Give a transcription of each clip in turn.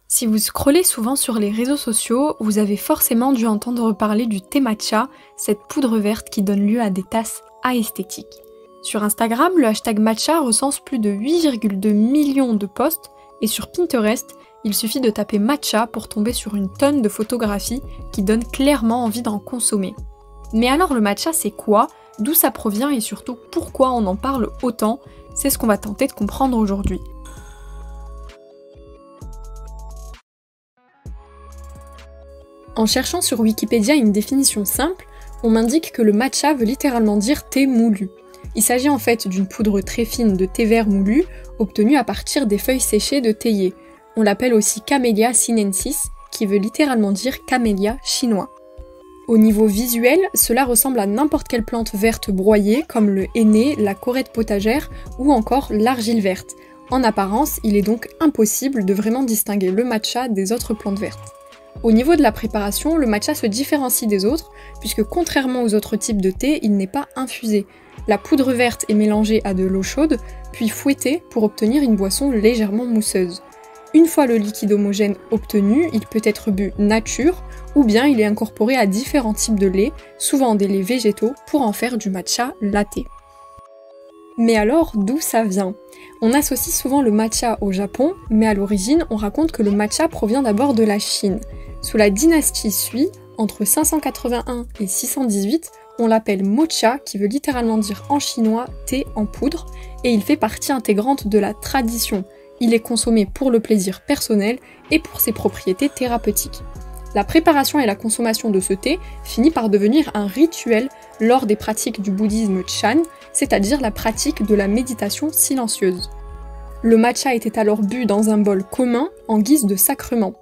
Si vous scrollez souvent sur les réseaux sociaux, vous avez forcément dû entendre parler du thé matcha, cette poudre verte qui donne lieu à des tasses esthétiques. Sur Instagram, le hashtag matcha recense plus de 8,2 millions de posts et sur Pinterest, il suffit de taper matcha pour tomber sur une tonne de photographies qui donnent clairement envie d'en consommer. Mais alors le matcha c'est quoi? D'où ça provient et surtout pourquoi on en parle autant? C'est ce qu'on va tenter de comprendre aujourd'hui. En cherchant sur Wikipédia une définition simple, on m'indique que le matcha veut littéralement dire thé moulu. Il s'agit en fait d'une poudre très fine de thé vert moulu, obtenue à partir des feuilles séchées de théier. On l'appelle aussi Camellia sinensis, qui veut littéralement dire camélia chinois. Au niveau visuel, cela ressemble à n'importe quelle plante verte broyée, comme le henné, la corette potagère ou encore l'argile verte. En apparence, il est donc impossible de vraiment distinguer le matcha des autres plantes vertes. Au niveau de la préparation, le matcha se différencie des autres, puisque contrairement aux autres types de thé, il n'est pas infusé. La poudre verte est mélangée à de l'eau chaude, puis fouettée pour obtenir une boisson légèrement mousseuse. Une fois le liquide homogène obtenu, il peut être bu nature, ou bien il est incorporé à différents types de lait, souvent des laits végétaux, pour en faire du matcha latte. Mais alors, d'où ça vient? On associe souvent le matcha au Japon, mais à l'origine, on raconte que le matcha provient d'abord de la Chine. Sous la dynastie Sui, entre 581 et 618, on l'appelle mocha, qui veut littéralement dire en chinois thé en poudre, et il fait partie intégrante de la tradition. Il est consommé pour le plaisir personnel et pour ses propriétés thérapeutiques. La préparation et la consommation de ce thé finit par devenir un rituel lors des pratiques du bouddhisme Chan, c'est-à-dire la pratique de la méditation silencieuse. Le matcha était alors bu dans un bol commun en guise de sacrement.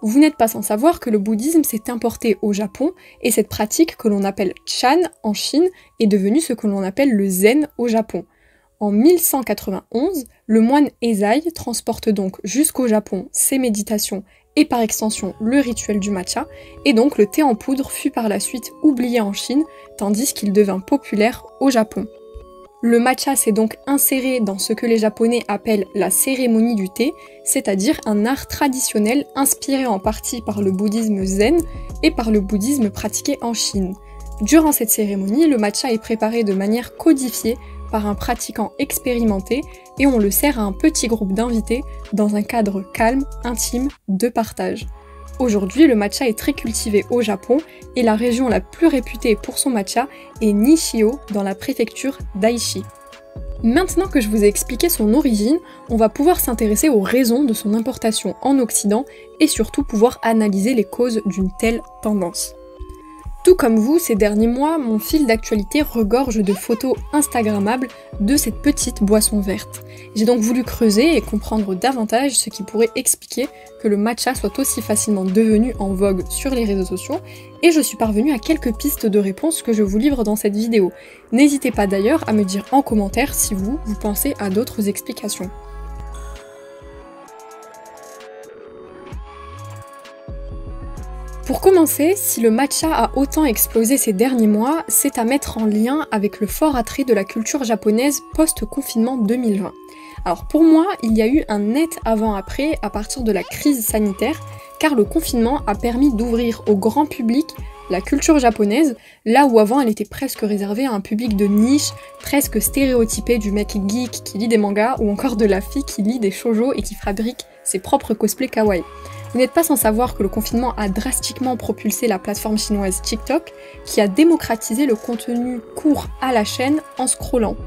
Vous n'êtes pas sans savoir que le bouddhisme s'est importé au Japon et cette pratique que l'on appelle Chan en Chine est devenue ce que l'on appelle le zen au Japon. En 1191, le moine Eisai transporte donc jusqu'au Japon ses méditations et par extension le rituel du matcha, et donc le thé en poudre fut par la suite oublié en Chine, tandis qu'il devint populaire au Japon. Le matcha s'est donc inséré dans ce que les Japonais appellent la cérémonie du thé, c'est-à-dire un art traditionnel inspiré en partie par le bouddhisme zen et par le bouddhisme pratiqué en Chine. Durant cette cérémonie, le matcha est préparé de manière codifiée par un pratiquant expérimenté et on le sert à un petit groupe d'invités dans un cadre calme, intime, de partage. Aujourd'hui, le matcha est très cultivé au Japon et la région la plus réputée pour son matcha est Nishio dans la préfecture d'Aichi. Maintenant que je vous ai expliqué son origine, on va pouvoir s'intéresser aux raisons de son importation en Occident et surtout pouvoir analyser les causes d'une telle tendance. Tout comme vous, ces derniers mois, mon fil d'actualité regorge de photos instagrammables de cette petite boisson verte. J'ai donc voulu creuser et comprendre davantage ce qui pourrait expliquer que le matcha soit aussi facilement devenu en vogue sur les réseaux sociaux, et je suis parvenue à quelques pistes de réponses que je vous livre dans cette vidéo. N'hésitez pas d'ailleurs à me dire en commentaire si vous pensez à d'autres explications. Pour commencer, si le matcha a autant explosé ces derniers mois, c'est à mettre en lien avec le fort attrait de la culture japonaise post-confinement 2020. Alors pour moi, il y a eu un net avant-après à partir de la crise sanitaire, car le confinement a permis d'ouvrir au grand public la culture japonaise, là où avant elle était presque réservée à un public de niche, presque stéréotypé du mec geek qui lit des mangas, ou encore de la fille qui lit des shoujo et qui fabrique ses propres cosplays kawaii. Vous n'êtes pas sans savoir que le confinement a drastiquement propulsé la plateforme chinoise TikTok, qui a démocratisé le contenu court à la chaîne en scrollant.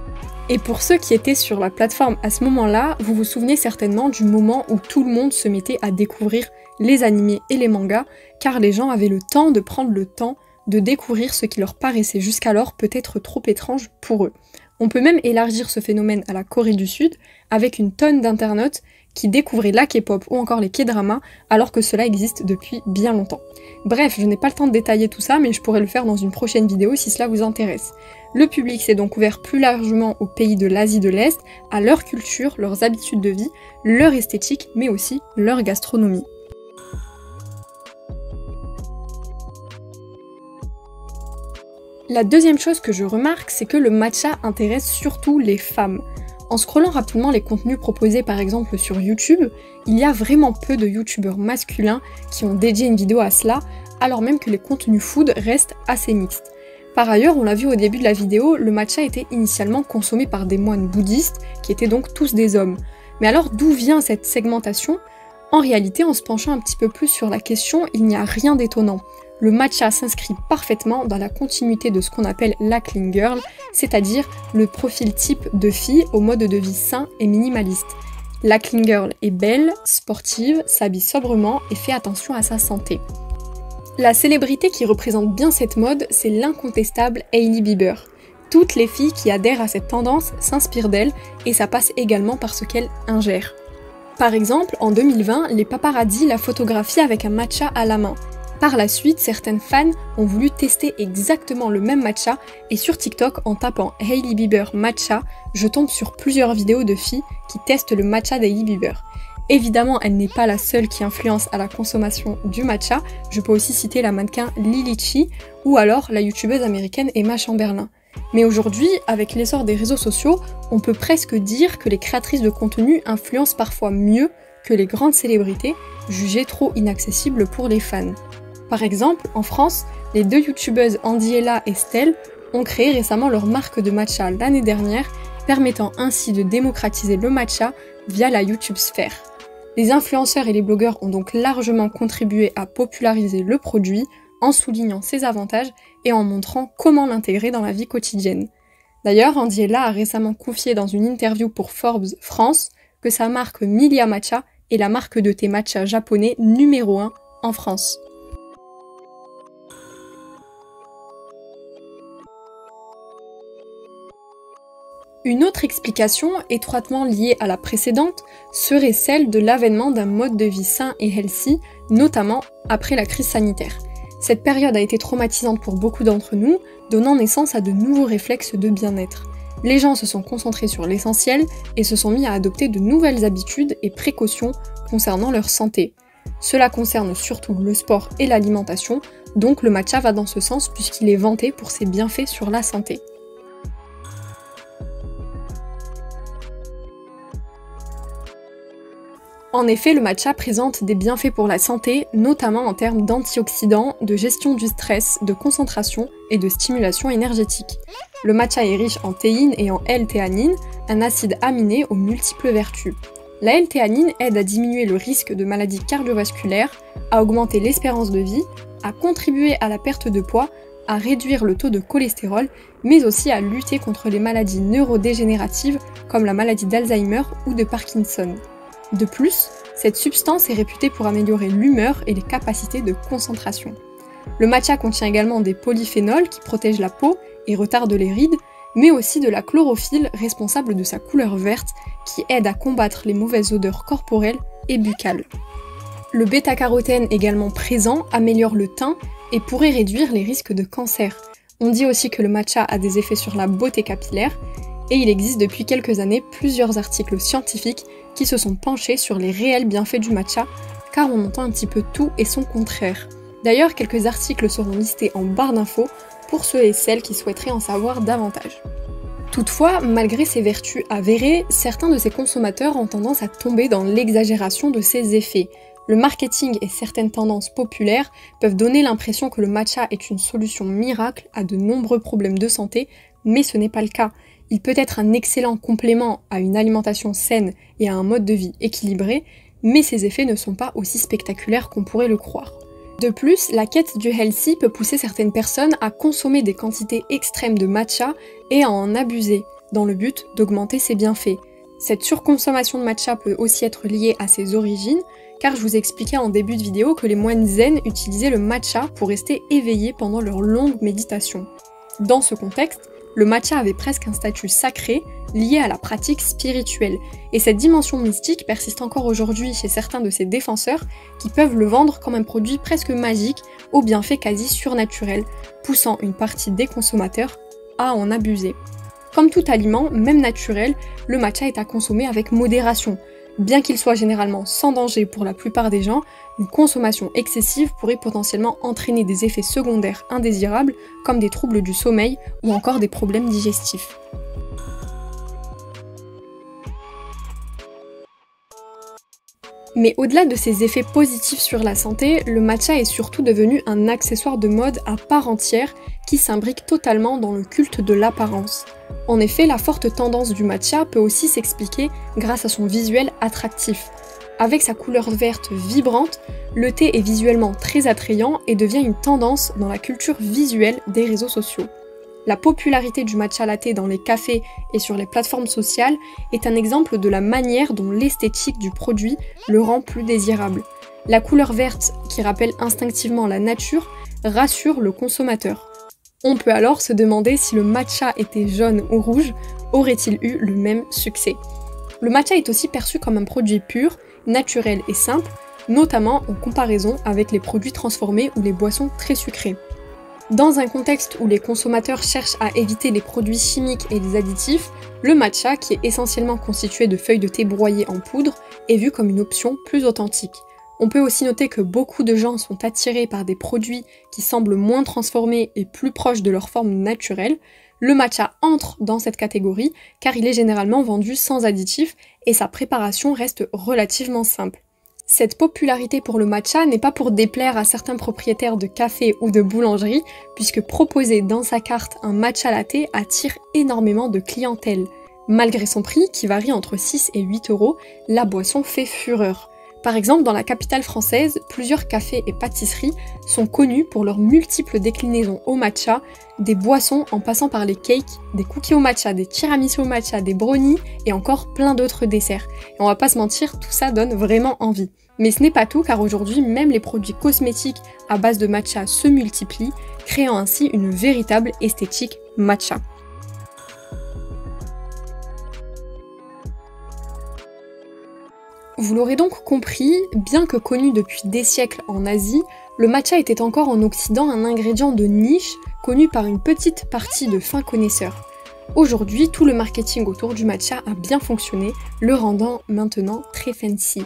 Et pour ceux qui étaient sur la plateforme à ce moment-là, vous vous souvenez certainement du moment où tout le monde se mettait à découvrir les animés et les mangas, car les gens avaient le temps de prendre le temps de découvrir ce qui leur paraissait jusqu'alors peut-être trop étrange pour eux. On peut même élargir ce phénomène à la Corée du Sud, avec une tonne d'internautes qui découvraient la K-pop ou encore les K-dramas, alors que cela existe depuis bien longtemps. Bref, je n'ai pas le temps de détailler tout ça, mais je pourrais le faire dans une prochaine vidéo si cela vous intéresse. Le public s'est donc ouvert plus largement aux pays de l'Asie de l'Est, à leur culture, leurs habitudes de vie, leur esthétique, mais aussi leur gastronomie. La deuxième chose que je remarque, c'est que le matcha intéresse surtout les femmes. En scrollant rapidement les contenus proposés par exemple sur YouTube, il y a vraiment peu de youtubeurs masculins qui ont dédié une vidéo à cela, alors même que les contenus food restent assez mixtes. Par ailleurs, on l'a vu au début de la vidéo, le matcha était initialement consommé par des moines bouddhistes, qui étaient donc tous des hommes. Mais alors d'où vient cette segmentation ? En réalité, en se penchant un petit peu plus sur la question, il n'y a rien d'étonnant. Le matcha s'inscrit parfaitement dans la continuité de ce qu'on appelle la clean girl, c'est-à-dire le profil type de fille au mode de vie sain et minimaliste. La clean girl est belle, sportive, s'habille sobrement et fait attention à sa santé. La célébrité qui représente bien cette mode, c'est l'incontestable Hailey Bieber. Toutes les filles qui adhèrent à cette tendance s'inspirent d'elle et ça passe également par ce qu'elle ingère. Par exemple, en 2020, les paparazzis la photographient avec un matcha à la main. Par la suite, certaines fans ont voulu tester exactement le même matcha et sur TikTok, en tapant Hailey Bieber matcha, je tombe sur plusieurs vidéos de filles qui testent le matcha d'Hailey Bieber. Évidemment, elle n'est pas la seule qui influence à la consommation du matcha, je peux aussi citer la mannequin Lily Chi ou alors la youtubeuse américaine Emma Chamberlain. Mais aujourd'hui, avec l'essor des réseaux sociaux, on peut presque dire que les créatrices de contenu influencent parfois mieux que les grandes célébrités, jugées trop inaccessibles pour les fans. Par exemple, en France, les deux youtubeuses Andiella et Stell ont créé récemment leur marque de matcha l'année dernière, permettant ainsi de démocratiser le matcha via la YouTube sphère. Les influenceurs et les blogueurs ont donc largement contribué à populariser le produit en soulignant ses avantages et en montrant comment l'intégrer dans la vie quotidienne. D'ailleurs, Andiella a récemment confié dans une interview pour Forbes France que sa marque Milia Matcha est la marque de thé matcha japonais numéro 1 en France. Une autre explication, étroitement liée à la précédente, serait celle de l'avènement d'un mode de vie sain et healthy, notamment après la crise sanitaire. Cette période a été traumatisante pour beaucoup d'entre nous, donnant naissance à de nouveaux réflexes de bien-être. Les gens se sont concentrés sur l'essentiel et se sont mis à adopter de nouvelles habitudes et précautions concernant leur santé. Cela concerne surtout le sport et l'alimentation, donc le matcha va dans ce sens puisqu'il est vanté pour ses bienfaits sur la santé. En effet, le matcha présente des bienfaits pour la santé, notamment en termes d'antioxydants, de gestion du stress, de concentration et de stimulation énergétique. Le matcha est riche en théine et en L-théanine, un acide aminé aux multiples vertus. La L-théanine aide à diminuer le risque de maladies cardiovasculaires, à augmenter l'espérance de vie, à contribuer à la perte de poids, à réduire le taux de cholestérol, mais aussi à lutter contre les maladies neurodégénératives comme la maladie d'Alzheimer ou de Parkinson. De plus, cette substance est réputée pour améliorer l'humeur et les capacités de concentration. Le matcha contient également des polyphénols qui protègent la peau et retardent les rides, mais aussi de la chlorophylle responsable de sa couleur verte qui aide à combattre les mauvaises odeurs corporelles et buccales. Le bêta-carotène également présent améliore le teint et pourrait réduire les risques de cancer. On dit aussi que le matcha a des effets sur la beauté capillaire, et il existe depuis quelques années plusieurs articles scientifiques qui se sont penchés sur les réels bienfaits du matcha, car on entend un petit peu tout et son contraire. D'ailleurs, quelques articles seront listés en barre d'infos pour ceux et celles qui souhaiteraient en savoir davantage. Toutefois, malgré ses vertus avérées, certains de ses consommateurs ont tendance à tomber dans l'exagération de ses effets. Le marketing et certaines tendances populaires peuvent donner l'impression que le matcha est une solution miracle à de nombreux problèmes de santé, mais ce n'est pas le cas. Il peut être un excellent complément à une alimentation saine et à un mode de vie équilibré, mais ses effets ne sont pas aussi spectaculaires qu'on pourrait le croire. De plus, la quête du healthy peut pousser certaines personnes à consommer des quantités extrêmes de matcha et à en abuser, dans le but d'augmenter ses bienfaits. Cette surconsommation de matcha peut aussi être liée à ses origines, car je vous expliquais en début de vidéo que les moines zen utilisaient le matcha pour rester éveillés pendant leur longue méditation. Dans ce contexte, le matcha avait presque un statut sacré lié à la pratique spirituelle, et cette dimension mystique persiste encore aujourd'hui chez certains de ses défenseurs qui peuvent le vendre comme un produit presque magique aux bienfaits quasi surnaturels, poussant une partie des consommateurs à en abuser. Comme tout aliment, même naturel, le matcha est à consommer avec modération. Bien qu'il soit généralement sans danger pour la plupart des gens, une consommation excessive pourrait potentiellement entraîner des effets secondaires indésirables comme des troubles du sommeil ou encore des problèmes digestifs. Mais au-delà de ses effets positifs sur la santé, le matcha est surtout devenu un accessoire de mode à part entière qui s'imbrique totalement dans le culte de l'apparence. En effet, la forte tendance du matcha peut aussi s'expliquer grâce à son visuel attractif. Avec sa couleur verte vibrante, le thé est visuellement très attrayant et devient une tendance dans la culture visuelle des réseaux sociaux. La popularité du matcha latte dans les cafés et sur les plateformes sociales est un exemple de la manière dont l'esthétique du produit le rend plus désirable. La couleur verte, qui rappelle instinctivement la nature, rassure le consommateur. On peut alors se demander si le matcha était jaune ou rouge, aurait-il eu le même succès? Le matcha est aussi perçu comme un produit pur, naturel et simple, notamment en comparaison avec les produits transformés ou les boissons très sucrées. Dans un contexte où les consommateurs cherchent à éviter les produits chimiques et les additifs, le matcha, qui est essentiellement constitué de feuilles de thé broyées en poudre, est vu comme une option plus authentique. On peut aussi noter que beaucoup de gens sont attirés par des produits qui semblent moins transformés et plus proches de leur forme naturelle. Le matcha entre dans cette catégorie car il est généralement vendu sans additifs et sa préparation reste relativement simple. Cette popularité pour le matcha n'est pas pour déplaire à certains propriétaires de café ou de boulangerie, puisque proposer dans sa carte un matcha latte attire énormément de clientèle. Malgré son prix, qui varie entre 6 et 8 euros, la boisson fait fureur. Par exemple, dans la capitale française, plusieurs cafés et pâtisseries sont connus pour leurs multiples déclinaisons au matcha, des boissons en passant par les cakes, des cookies au matcha, des tiramisu au matcha, des brownies et encore plein d'autres desserts. Et on va pas se mentir, tout ça donne vraiment envie. Mais ce n'est pas tout car aujourd'hui, même les produits cosmétiques à base de matcha se multiplient, créant ainsi une véritable esthétique matcha. Vous l'aurez donc compris, bien que connu depuis des siècles en Asie, le matcha était encore en Occident un ingrédient de niche connu par une petite partie de fins connaisseurs. Aujourd'hui, tout le marketing autour du matcha a bien fonctionné, le rendant maintenant très fancy.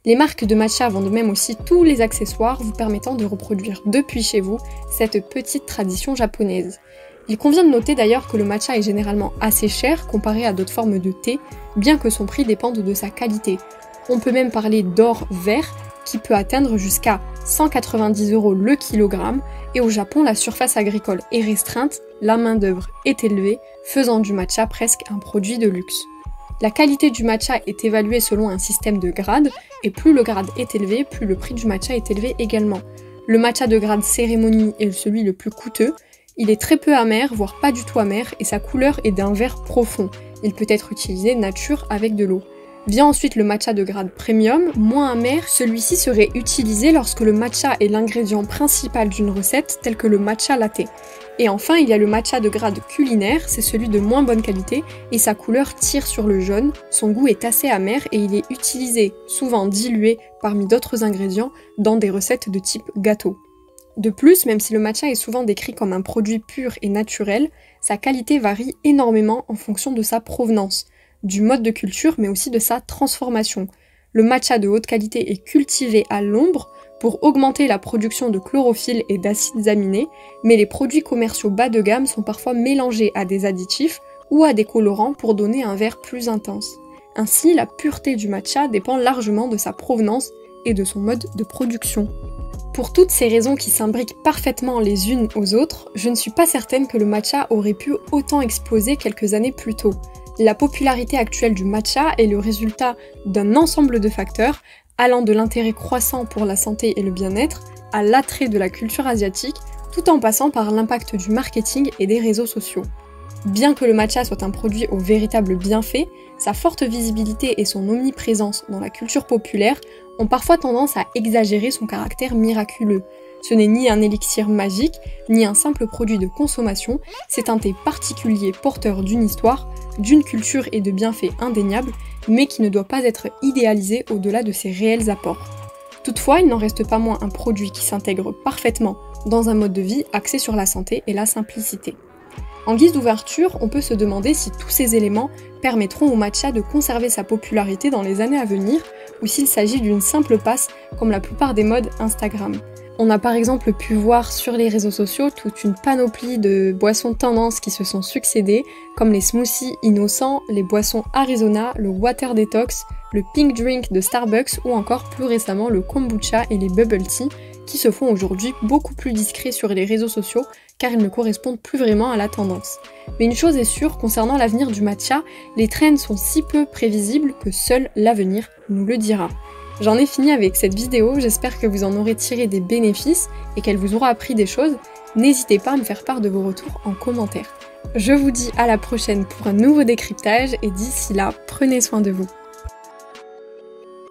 Les marques de matcha vendent même aussi tous les accessoires vous permettant de reproduire depuis chez vous cette petite tradition japonaise. Il convient de noter d'ailleurs que le matcha est généralement assez cher comparé à d'autres formes de thé, bien que son prix dépende de sa qualité. On peut même parler d'or vert qui peut atteindre jusqu'à 190 € le kilogramme, et au Japon la surface agricole est restreinte, la main-d'œuvre est élevée, faisant du matcha presque un produit de luxe. La qualité du matcha est évaluée selon un système de grades, et plus le grade est élevé, plus le prix du matcha est élevé également. Le matcha de grade cérémonie est celui le plus coûteux, il est très peu amer, voire pas du tout amer, et sa couleur est d'un vert profond. Il peut être utilisé nature avec de l'eau. Vient ensuite le matcha de grade premium, moins amer, celui-ci serait utilisé lorsque le matcha est l'ingrédient principal d'une recette telle que le matcha latte. Et enfin il y a le matcha de grade culinaire, c'est celui de moins bonne qualité et sa couleur tire sur le jaune, son goût est assez amer et il est utilisé, souvent dilué parmi d'autres ingrédients, dans des recettes de type gâteau. De plus, même si le matcha est souvent décrit comme un produit pur et naturel, sa qualité varie énormément en fonction de sa provenance, du mode de culture mais aussi de sa transformation. Le matcha de haute qualité est cultivé à l'ombre pour augmenter la production de chlorophylle et d'acides aminés, mais les produits commerciaux bas de gamme sont parfois mélangés à des additifs ou à des colorants pour donner un vert plus intense. Ainsi, la pureté du matcha dépend largement de sa provenance et de son mode de production. Pour toutes ces raisons qui s'imbriquent parfaitement les unes aux autres, je ne suis pas certaine que le matcha aurait pu autant exploser quelques années plus tôt. La popularité actuelle du matcha est le résultat d'un ensemble de facteurs allant de l'intérêt croissant pour la santé et le bien-être à l'attrait de la culture asiatique, tout en passant par l'impact du marketing et des réseaux sociaux. Bien que le matcha soit un produit au véritable bienfait, sa forte visibilité et son omniprésence dans la culture populaire ont parfois tendance à exagérer son caractère miraculeux. Ce n'est ni un élixir magique, ni un simple produit de consommation, c'est un thé particulier porteur d'une histoire, d'une culture et de bienfaits indéniables, mais qui ne doit pas être idéalisé au-delà de ses réels apports. Toutefois, il n'en reste pas moins un produit qui s'intègre parfaitement dans un mode de vie axé sur la santé et la simplicité. En guise d'ouverture, on peut se demander si tous ces éléments permettront au matcha de conserver sa popularité dans les années à venir, ou s'il s'agit d'une simple passe comme la plupart des modes Instagram. On a par exemple pu voir sur les réseaux sociaux toute une panoplie de boissons tendances qui se sont succédées, comme les smoothies innocents, les boissons Arizona, le water detox, le pink drink de Starbucks ou encore plus récemment le kombucha et les bubble tea qui se font aujourd'hui beaucoup plus discrets sur les réseaux sociaux car ils ne correspondent plus vraiment à la tendance. Mais une chose est sûre, concernant l'avenir du matcha, les trends sont si peu prévisibles que seul l'avenir nous le dira. J'en ai fini avec cette vidéo, j'espère que vous en aurez tiré des bénéfices et qu'elle vous aura appris des choses. N'hésitez pas à me faire part de vos retours en commentaire. Je vous dis à la prochaine pour un nouveau décryptage et d'ici là, prenez soin de vous.